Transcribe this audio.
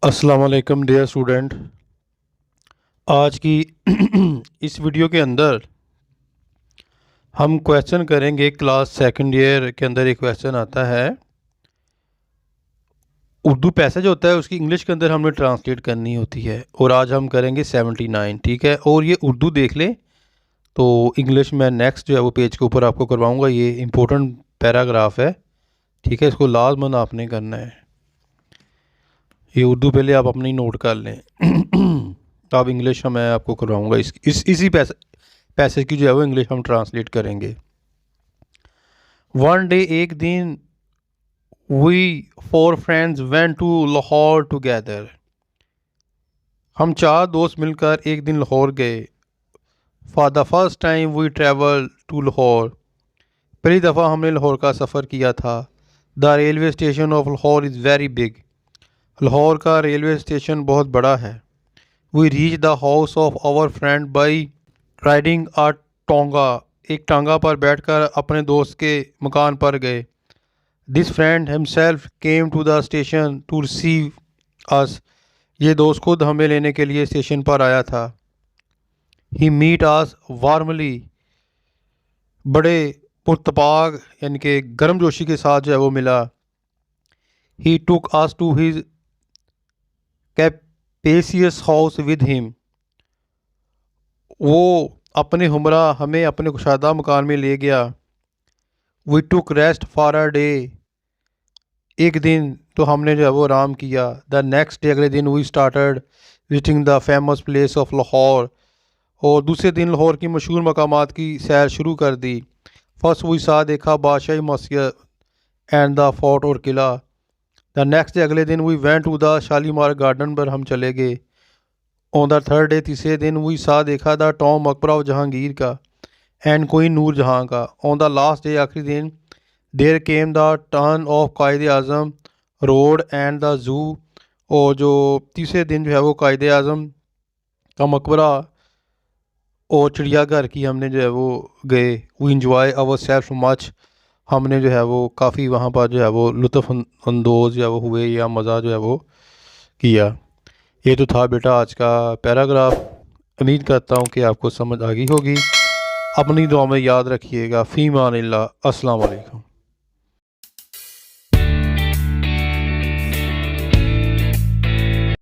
अस्सलाम वालेकुम dear student. आज की इस वीडियो के अंदर हम क्वेश्चन करेंगे। क्लास सेकंड ईयर के अंदर एक क्वेश्चन आता है, उर्दू पैसेज होता है, उसकी इंग्लिश के अंदर हमने ट्रांसलेट करनी होती है। और आज हम करेंगे 79, ठीक है। और ये उर्दू देख लें तो इंग्लिश में नेक्स्ट जो है वो पेज के ऊपर आपको करवाऊँगा। ये इम्पोर्टेंट पैराग्राफ है, ठीक है। इसको लाजमन आपने करना है। ये उर्दू पहले आप अपनी नोट कर लें तो अब इंग्लिश मैं आपको करवाऊँगा। इसी पैसेज की जो है वो इंग्लिश हम ट्रांसलेट करेंगे। वन डे, एक दिन, we 4 friends went to Lahore together. हम 4 दोस्त मिलकर एक दिन लाहौर गए। For the first time we travel to Lahore. पहली दफ़ा हमने लाहौर का सफ़र किया था। The railway station of Lahore is very big. Lahore का रेलवे स्टेशन बहुत बड़ा है। We reach the house of our friend by riding a tonga. एक टांगा पर बैठकर अपने दोस्त के मकान पर गए। This friend himself came to the station to receive us. ये दोस्त खुद हमें लेने के लिए स्टेशन पर आया था। ही मीट अस वार्मली। बड़े पुरतपाक यानी कि गर्मजोशी के साथ जो है वो मिला। He took us to his capacious house with him. वो अपने हमरा हमें अपने कुशादा मकान में ले गया। We took rest for a day. एक दिन तो हमने जो है वो आराम किया। द नेक्स्ट डे, अगले दिन, we started visiting the famous place of Lahore. और दूसरे दिन लाहौर की मशहूर मकामात की सैर शुरू कर दी। फर्स्ट वी सा देखा बादशाही मस्जिद एंड द फोर्ट और किला। द नेक्स्ट डे, अगले दिन, we went to the Shalimar garden पर हम चले गए। ऑन द थर्ड डे, तीसरे दिन, वी सा देखा द टॉम मकबरा ऑफ जहांगीर का एंड क्वीन नूर जहाँ का। ऑन द लास्ट डे, आखिरी दिन, there came the turn of Quaid Azam road and the zoo. और जो तीसरे दिन जो है वो कायद आज़म का मकबरा और चिड़ियाघर की हमने जो है वो गए। We enjoy our self much. हमने जो है वो काफ़ी वहाँ पर जो है वो लुत्फ़ अंदोज़ जो है वो हुए या मज़ा जो है वो किया। ये तो था बेटा आज का पैराग्राफ। उम्मीद करता हूँ कि आपको समझ आ गई होगी। अपनी दुआ में याद रखिएगा। फ़ी मानिल्लाह। अस्सलाम वालेकुम।